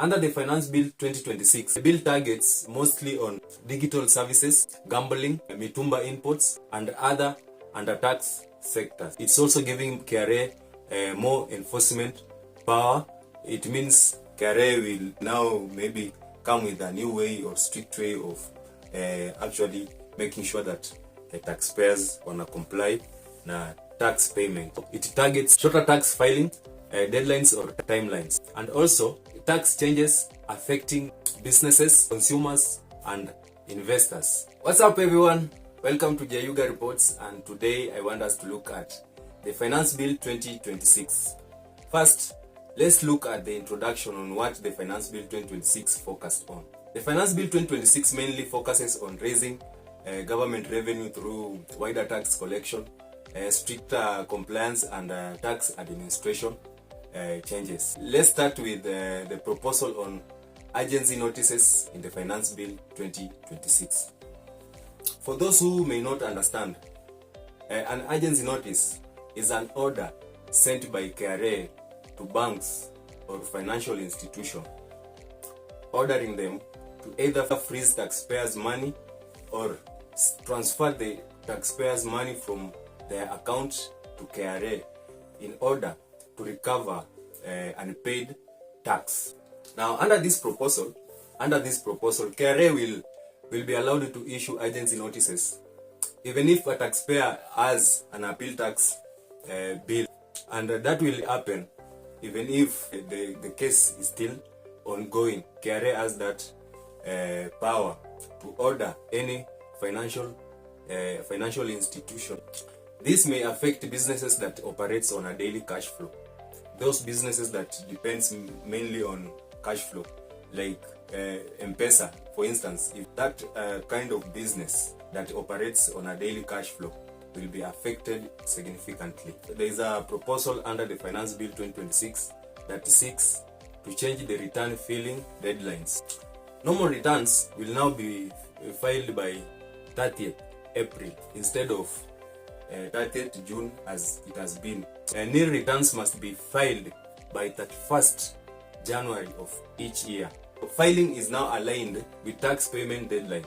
Under the Finance Bill 2026, the bill targets mostly on digital services, gambling, mitumba imports, and other under-tax sectors. It's also giving KRA more enforcement power. It means KRA will now maybe come with a new way or strict way of actually making sure that the taxpayers wanna comply na tax payment. It targets shorter tax filing deadlines or timelines, and also tax changes affecting businesses, consumers, and investors. What's up, everyone? Welcome to Jayuga Reports, and today I want us to look at the Finance Bill 2026. First, let's look at the introduction on what the Finance Bill 2026 focused on. The Finance Bill 2026 mainly focuses on raising government revenue through wider tax collection, stricter compliance, and tax administration changes. Let's start with the proposal on agency notices in the Finance Bill 2026. For those who may not understand, an agency notice is an order sent by KRA to banks or financial institutions, ordering them to either freeze taxpayers' money or transfer the taxpayers' money from their account to KRA in order to recover unpaid tax. Now, under this proposal, KRA will be allowed to issue agency notices even if a taxpayer has an appeal tax bill, and that will happen even if the case is still ongoing. KRA has that power to order any financial institution. This may affect businesses that operates on a daily cash flow. Those businesses that depends mainly on cash flow, like M-Pesa, for instance. If that kind of business that operates on a daily cash flow will be affected significantly. There is a proposal under the Finance Bill 2026 that seeks to change the return filing deadlines. Normal returns will now be filed by 30th April instead of 30th June as it has been. Nil returns must be filed by 31st January of each year. Filing is now aligned with tax payment deadline.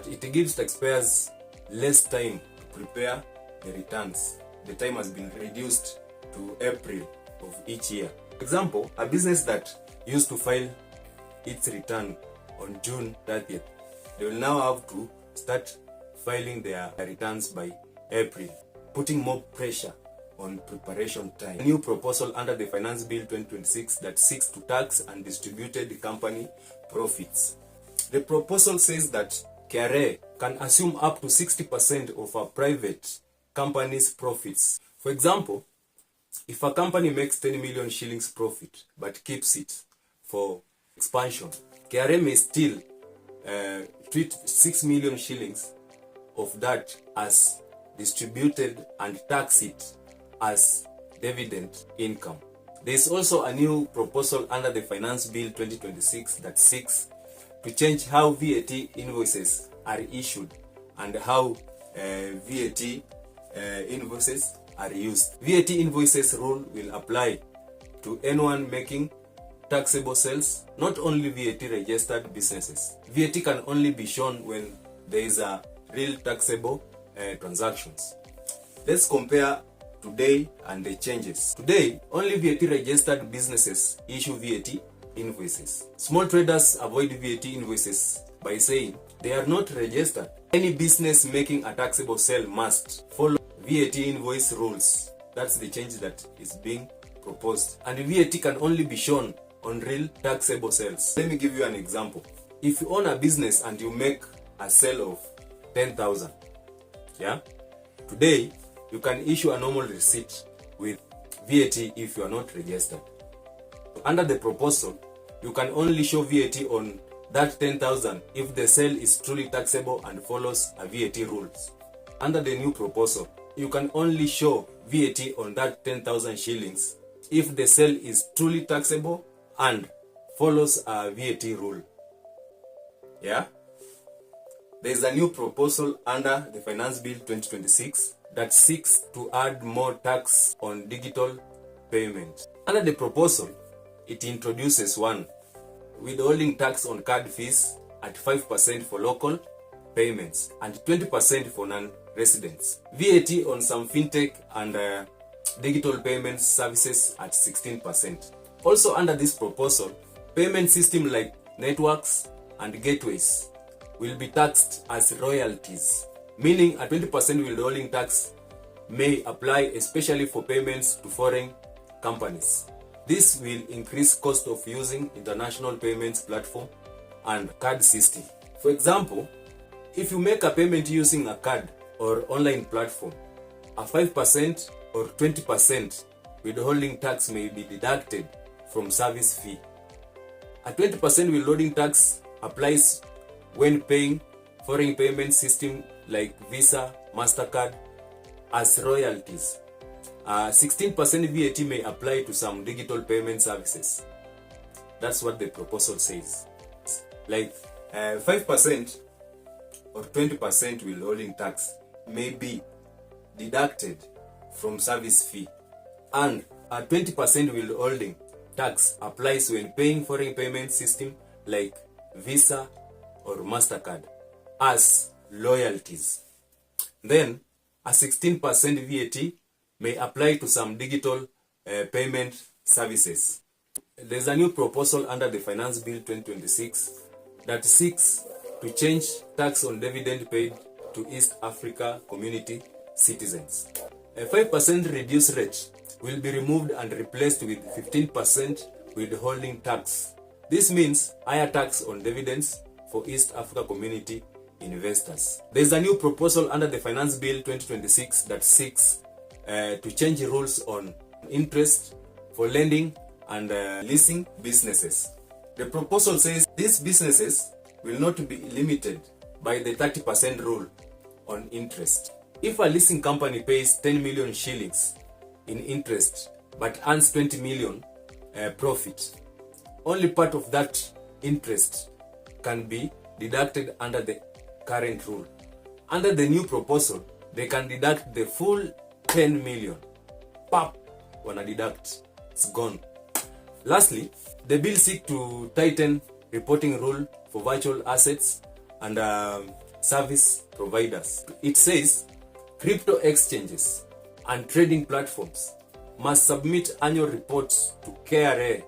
It gives taxpayers less time to prepare the returns. The time has been reduced to April of each year. For example, a business that used to file its return on June 30th, they will now have to start filing their returns by April, putting more pressure on preparation time. A new proposal under the Finance Bill 2026 that seeks to tax undistributed company profits. The proposal says that KRA can assume up to 60% of a private company's profits. For example, if a company makes 10 million shillings profit but keeps it for expansion, KRA may still treat 6 million shillings of that as distributed and tax it as dividend income. There is also a new proposal under the Finance Bill 2026 that seeks to change how VAT invoices are issued and how VAT invoices are used. VAT invoices rule will apply to anyone making taxable sales, not only VAT registered businesses. VAT can only be shown when there is a real taxable transactions. Let's compare today and the changes. Today, only VAT registered businesses issue VAT invoices. Small traders avoid VAT invoices by saying they are not registered. Any business making a taxable sale must follow VAT invoice rules. That's the change that is being proposed. And VAT can only be shown on real taxable sales. Let me give you an example. If you own a business and you make a sale of 10,000, today you can issue a normal receipt with VAT if you are not registered. Under the proposal, you can only show VAT on that 10,000 if the sale is truly taxable and follows a VAT rules. Under the new proposal, you can only show VAT on that 10,000 shillings if the sale is truly taxable and follows a VAT rule. There is a new proposal under the Finance Bill 2026 that seeks to add more tax on digital payment. Under the proposal, it introduces one withholding tax on card fees at 5% for local payments and 20% for non-residents. VAT on some fintech and digital payment services at 16%. Also under this proposal, payment systems like networks and gateways will be taxed as royalties, meaning a 20% withholding tax may apply especially for payments to foreign companies. This will increase cost of using international payments platform and card system. For example, if you make a payment using a card or online platform, a 5% or 20% withholding tax may be deducted from service fee. A 20% withholding tax applies when paying foreign payment system like Visa, MasterCard as royalties. 16% VAT may apply to some digital payment services. That's what the proposal says. Like 5% or 20% withholding tax may be deducted from service fee, and a 20% withholding tax applies when paying foreign payment system like Visa or MasterCard as loyalties. Then a 16% VAT may apply to some digital payment services. There's a new proposal under the Finance Bill 2026 that seeks to change tax on dividend paid to East Africa community citizens. A 5% reduced rate will be removed and replaced with 15% withholding tax. This means higher tax on dividends for East Africa community investors. There is a new proposal under the Finance Bill 2026 that seeks to change rules on interest for lending and leasing businesses. The proposal says these businesses will not be limited by the 30% rule on interest. If a leasing company pays 10 million shillings in interest but earns 20 million profit, only part of that interest can be deducted under the current rule. Under the new proposal, they can deduct the full 10 million. Pap, wanna deduct, it's gone. Lastly, the bill seeks to tighten reporting rule for virtual assets and service providers. It says crypto exchanges and trading platforms must submit annual reports to KRA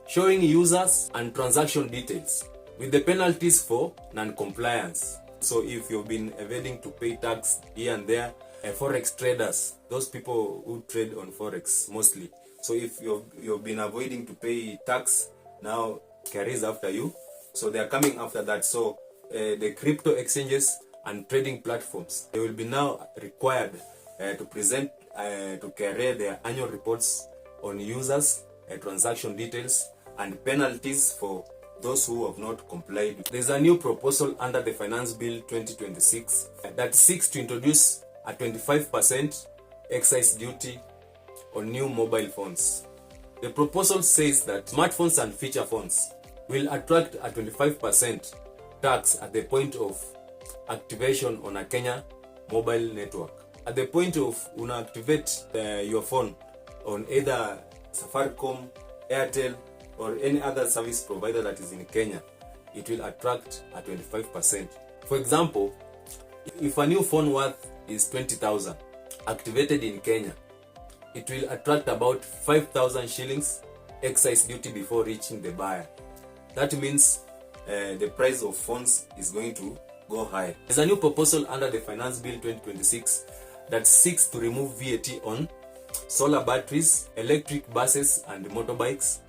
showing users and transaction details with the penalties for non-compliance. So if you've been evading to pay tax here and there, forex traders, those people who trade on forex mostly. So if you've been avoiding to pay tax, now KRA is after you. So they are coming after that. So the crypto exchanges and trading platforms, they will be now required to present to KRA their annual reports on users, transaction details, and penalties for those who have not complied. There's a new proposal under the Finance Bill 2026 that seeks to introduce a 25% excise duty on new mobile phones. The proposal says that smartphones and feature phones will attract a 25% tax at the point of activation on a Kenya mobile network. At the point of activate your phone on either Safaricom, Airtel, or any other service provider that is in Kenya, it will attract a 25%. For example, if a new phone worth is 20,000 activated in Kenya, it will attract about 5,000 shillings excise duty before reaching the buyer. That means the price of phones is going to go high. There's a new proposal under the Finance Bill 2026 that seeks to remove VAT on solar batteries, electric buses and motorbikes,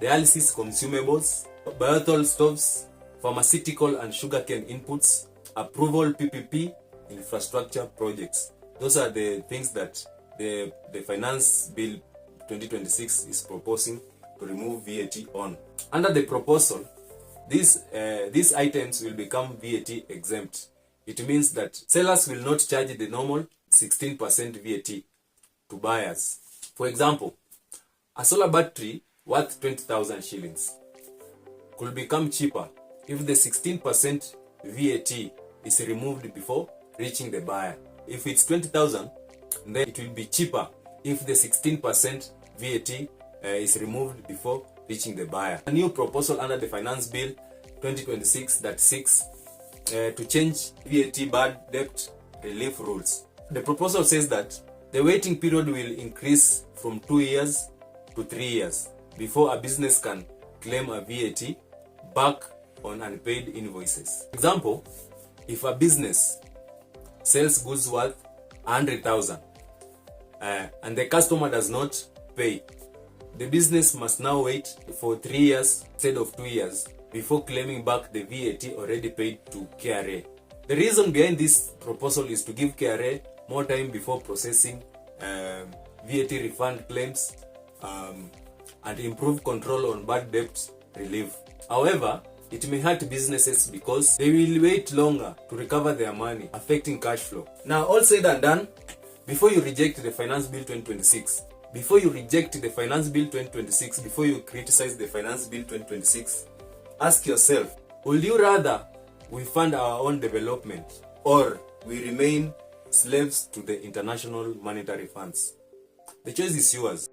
dialysis consumables, bioethanol stoves, pharmaceutical and sugarcane inputs, approval PPP, infrastructure projects. Those are the things that the Finance Bill 2026 is proposing to remove VAT on. Under the proposal, these items will become VAT exempt. It means that sellers will not charge the normal 16% VAT to buyers. For example, a solar battery worth 20,000 shillings could become cheaper if the 16% VAT is removed before reaching the buyer. If it's 20,000, then it will be cheaper if the 16% VAT is removed before reaching the buyer. A new proposal under the Finance Bill 2026 that seeks to change VAT bad debt relief rules. The proposal says that the waiting period will increase from 2 years to 3 years before a business can claim a VAT back on unpaid invoices. Example, if a business sells goods worth 100,000 and the customer does not pay, the business must now wait for 3 years instead of 2 years before claiming back the VAT already paid to KRA. The reason behind this proposal is to give KRA more time before processing VAT refund claims and improve control on bad debt relief. However, it may hurt businesses because they will wait longer to recover their money, affecting cash flow. Now, all said and done, before you reject the Finance Bill 2026, before you criticize the Finance Bill 2026, ask yourself, would you rather we fund our own development or we remain slaves to the international monetary funds? The choice is yours.